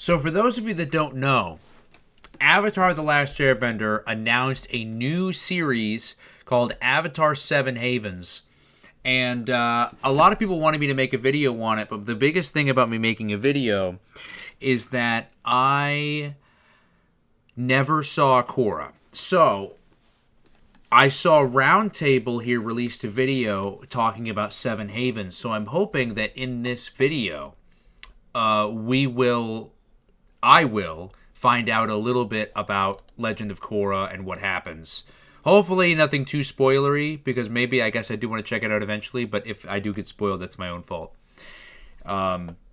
So for those of you that don't know, Avatar The Last Airbender announced a new series called Avatar 7 Havens. And a lot of people wanted me to make a video on it, but the biggest thing about me making a video is that I never saw Kora. So I saw Roundtable here released a video talking about Seven Havens. So I'm hoping that in this video, I will find out a little bit about Legend of Korra and what happens. Hopefully nothing too spoilery, because maybe I guess I do want to check it out eventually, but if I do get spoiled, that's my own fault.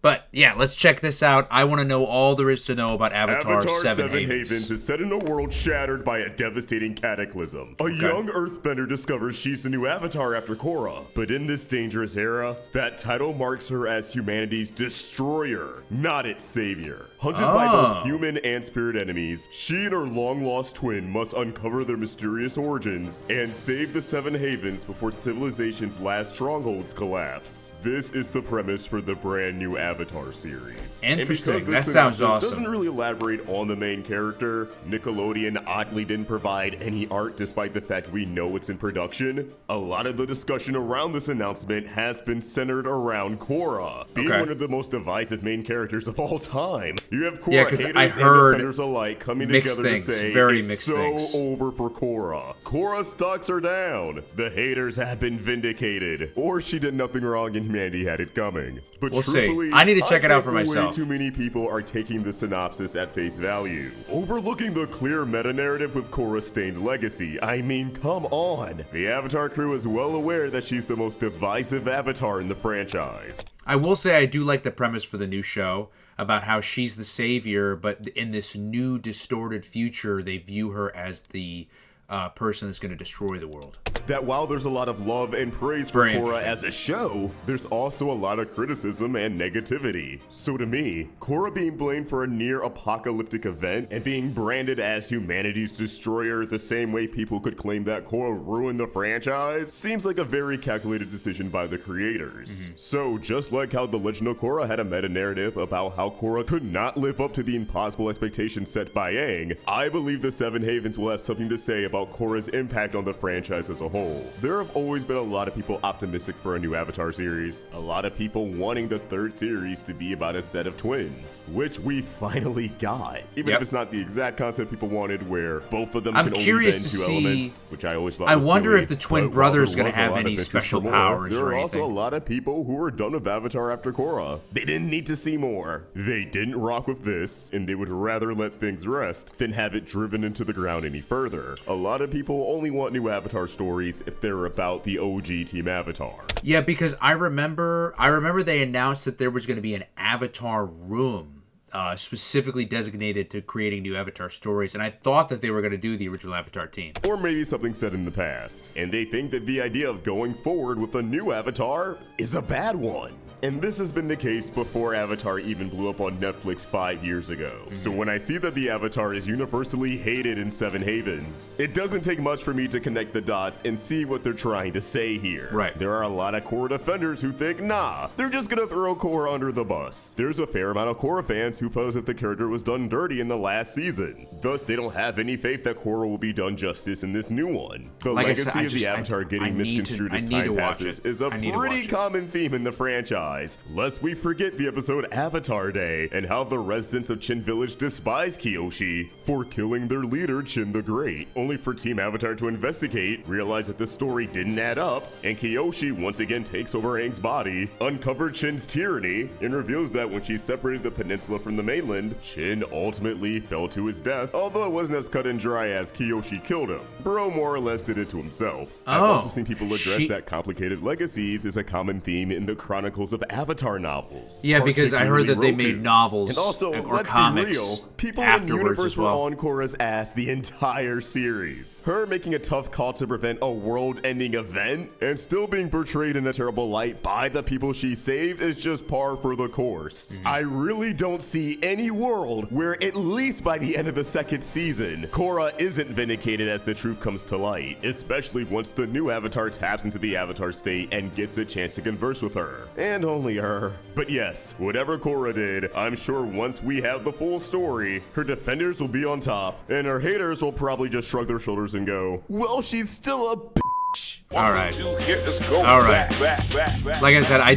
But yeah, let's check this out. I want to know all there is to know about Avatar 7 Havens. Is set in a world shattered by a devastating cataclysm. A young earthbender discovers she's the new Avatar after Korra. But in this dangerous era, that title marks her as humanity's destroyer, not its savior. Hunted by both human and spirit enemies, she and her long-lost twin must uncover their mysterious origins and save the Seven Havens before civilization's last strongholds collapse. This is the premise for the brand new Avatar series. Interesting. That sounds awesome. Doesn't really elaborate on the main character. Nickelodeon oddly didn't provide any art despite the fact we know it's in production. A lot of the discussion around this announcement has been centered around Korra, being one of the most divisive main characters of all time. You have Korra haters and defenders alike coming together to say it's over for Korra. Korra's stocks are down. The haters have been vindicated. Or she did nothing wrong and humanity had it coming. But we'll truthfully, see. I need to check it out for myself. Way too many people are taking the synopsis at face value, overlooking the clear meta-narrative with Korra's stained legacy. I mean, come on. The Avatar crew is well aware that she's the most divisive Avatar in the franchise. I will say I do like the premise for the new show about how she's the savior, but in this new distorted future, they view her as the person that's going to destroy the world. That while there's a lot of love and praise for Korra as a show, there's also a lot of criticism and negativity. So to me, Korra being blamed for a near-apocalyptic event and being branded as humanity's destroyer the same way people could claim that Korra ruined the franchise seems like a very calculated decision by the creators. So just like how The Legend of Korra had a meta-narrative about how Korra could not live up to the impossible expectations set by Aang, I believe the Seven Havens will have something to say about Korra's impact on the franchise as a whole. There have always been a lot of people optimistic for a new Avatar series, a lot of people wanting the third series to be about a set of twins, which we finally got. Even if it's not the exact concept people wanted, where both of them can only bend two elements, which I always thought was wonder silly, if the twin brother is going to have any special powers there or are anything. also a lot of people who are done with Avatar after Korra. They didn't need to see more. They didn't rock with this, and they would rather let things rest than have it driven into the ground any further. A lot of people only want new Avatar stories if they're about the OG Team Avatar. Yeah, because I remember they announced that there was going to be an Avatar room specifically designated to creating new Avatar stories, and I thought that they were going to do the original Avatar team. Or maybe something said in the past, and they think that the idea of going forward with a new Avatar is a bad one. And this has been the case before Avatar even blew up on Netflix 5 years ago. So when I see that the Avatar is universally hated in Seven Havens, it doesn't take much for me to connect the dots and see what they're trying to say here. Right. There are a lot of Korra defenders who think, nah, they're just gonna throw Korra under the bus. There's a fair amount of Korra fans who felt as if the character was done dirty in the last season. Thus, they don't have any faith that Korra will be done justice in this new one. The legacy of the Avatar getting misconstrued as time passes is a pretty common theme in the franchise. Lest we forget the episode Avatar Day and how the residents of Chin Village despise Kyoshi for killing their leader Chin the Great, only for Team Avatar to investigate, realize that the story didn't add up, and Kyoshi once again takes over Aang's body, uncovered Chin's tyranny, and reveals that when she separated the peninsula from the mainland, Chin ultimately fell to his death, although it wasn't as cut and dry as Kyoshi killed him. Bro more or less did it to himself. I've also seen people address that complicated legacies is a common theme in the Chronicles of Avatar novels. Yeah, because I heard that they made novels and also, or let's comics be real, people in the universe were on Korra's ass the entire series. Her making a tough call to prevent a world-ending event and still being portrayed in a terrible light by the people she saved is just par for the course. I really don't see any world where at least by the end of the second season, Korra isn't vindicated as the truth comes to light, especially once the new Avatar taps into the Avatar state and gets a chance to converse with her. And only her. But yes, whatever Kora did, I'm sure once we have the full story, her defenders will be on top, and her haters will probably just shrug their shoulders and go, well, she's still a bitch. All right. All right. Like I said, I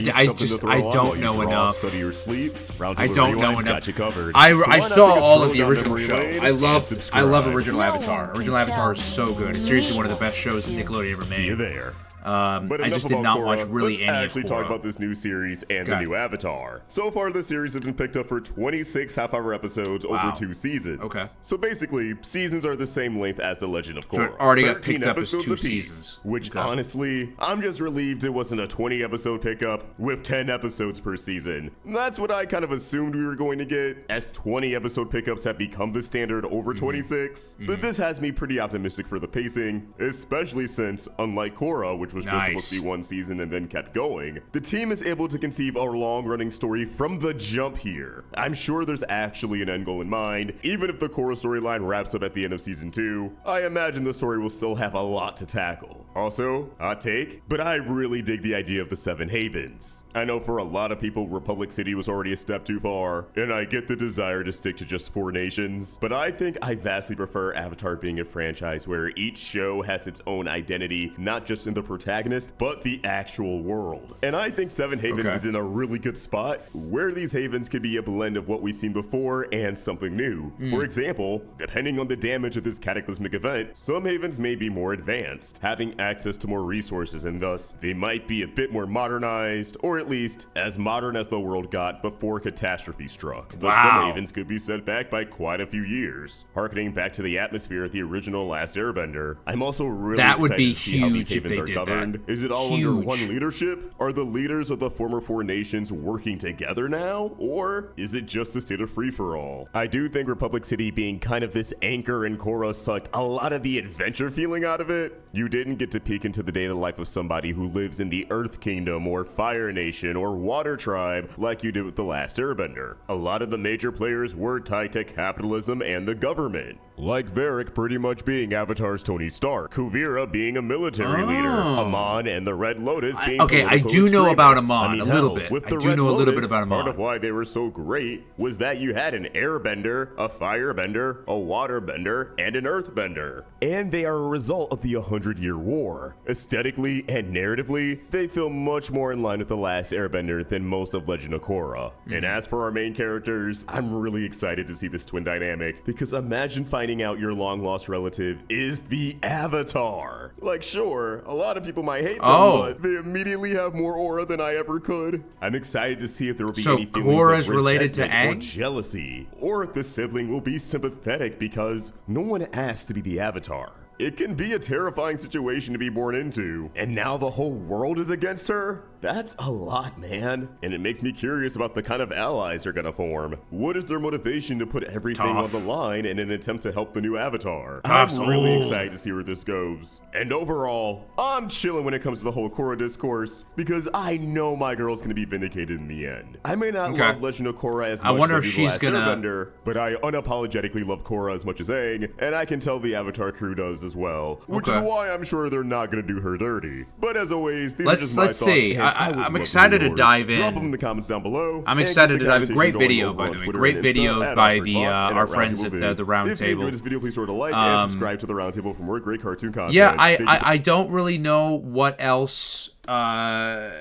don't know enough. Study or sleep. I don't know enough. Got you covered. I saw all of the original show. I love original Avatar. Original Avatar is so good. It's seriously one of the best shows that Nickelodeon ever made. See you there. But I just did not watch really any of Kora. Let's actually talk about this new series and the new Avatar. So far, the series has been picked up for 26 half-hour episodes over 2 seasons. Okay. So basically, seasons are the same length as The Legend of Korra. So it already got picked up as 2 seasons. Which, honestly, I'm just relieved it wasn't a 20-episode pickup with 10 episodes per season. That's what I kind of assumed we were going to get, as 20-episode pickups have become the standard over 26. But this has me pretty optimistic for the pacing, especially since, unlike Korra, which was just supposed to be 1 season and then kept going, the team is able to conceive a long-running story from the jump here. I'm sure there's actually an end goal in mind. Even if the Korra storyline wraps up at the end of season 2, I imagine the story will still have a lot to tackle. Also, hot take, but I really dig the idea of the 7 Havens. I know for a lot of people, Republic City was already a step too far, and I get the desire to stick to just 4 nations, but I think I vastly prefer Avatar being a franchise where each show has its own identity, not just in the protagonist, but the actual world. And I think 7 Havens is in a really good spot, where these Havens could be a blend of what we've seen before and something new. For example, depending on the damage of this cataclysmic event, some Havens may be more advanced, having access to more resources, and thus they might be a bit more modernized, or at least as modern as the world got before catastrophe struck. But some Havens could be set back by quite a few years. Harkening back to the atmosphere of the original Last Airbender, I'm also really excited to see how these Havens are governed. Is it all under one leadership? Are the leaders of the former 4 nations working together now? Or is it just a state of free-for-all? I do think Republic City being kind of this anchor in Korra sucked a lot of the adventure feeling out of it. You didn't get to peek into the day-to life of somebody who lives in the Earth Kingdom or Fire Nation or Water Tribe like you did with The Last Airbender. A lot of the major players were tied to capitalism and the government. Like Varric pretty much being Avatar's Tony Stark, Kuvira being a military leader, Amon and the Red Lotus being I do know about Amon a little bit. I do know a little bit about Amon. Part of why they were so great was that you had an airbender, a firebender, a waterbender, and an earthbender. And they are a result of the 100-Year War. Aesthetically and narratively, they feel much more in line with The Last Airbender than most of Legend of Korra. And as for our main characters, I'm really excited to see this twin dynamic, because imagine finding out your long-lost relative is the Avatar. Like, sure, a lot of people might hate them, but they immediately have more aura than I ever could. I'm excited to see if there will be any feelings of related to resentment or jealousy, or if the sibling will be sympathetic because no one asked to be the Avatar. It can be a terrifying situation to be born into, and now the whole world is against her? That's a lot, man. And it makes me curious about the kind of allies they're gonna form. What is their motivation to put everything on the line in an attempt to help the new Avatar? I'm really excited to see where this goes. And overall, I'm chilling when it comes to the whole Korra discourse, because I know my girl's gonna be vindicated in the end. I may not love Legend of Korra as much as The Last Airbender, but I unapologetically love Korra as much as Aang, and I can tell the Avatar crew does as well, which is why I'm sure they're not gonna do her dirty. But as always, these are just my thoughts. See. I'm excited to dive in. Drop them in the comments down below. I'm excited to dive in. Great video, by the way. Great video by our friends at the Round Table. If you enjoyed this video, please sort of like and subscribe to the Round Table for more great cartoon content. Yeah, I don't really know what else 7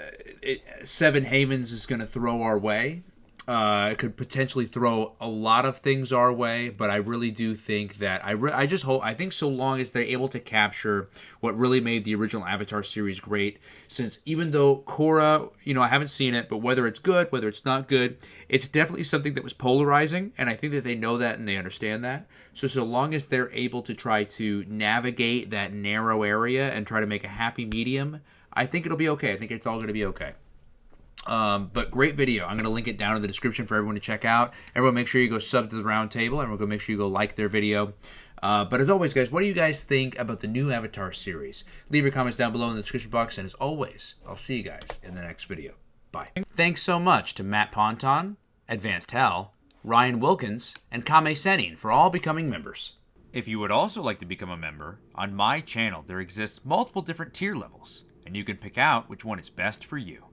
Havens is going to throw our way. It could potentially throw a lot of things our way, but I really do think that I think so long as they're able to capture what really made the original Avatar series great, since even though Korra, I haven't seen it, but whether it's good, whether it's not good, it's definitely something that was polarizing, and I think that they know that and they understand that. So long as they're able to try to navigate that narrow area and try to make a happy medium, I think it'll be okay. I think it's all going to be okay. But great video. I'm going to link it down in the description for everyone to check out. Everyone make sure you go sub to the Round Table. Everyone go make sure you go like their video. But as always, guys, what do you guys think about the new Avatar series? Leave your comments down below in the description box. And as always, I'll see you guys in the next video. Bye. Thanks so much to Matt Ponton, Advanced Hell, Ryan Wilkins, and Kame Sennin for all becoming members. If you would also like to become a member, on my channel there exists multiple different tier levels, and you can pick out which one is best for you.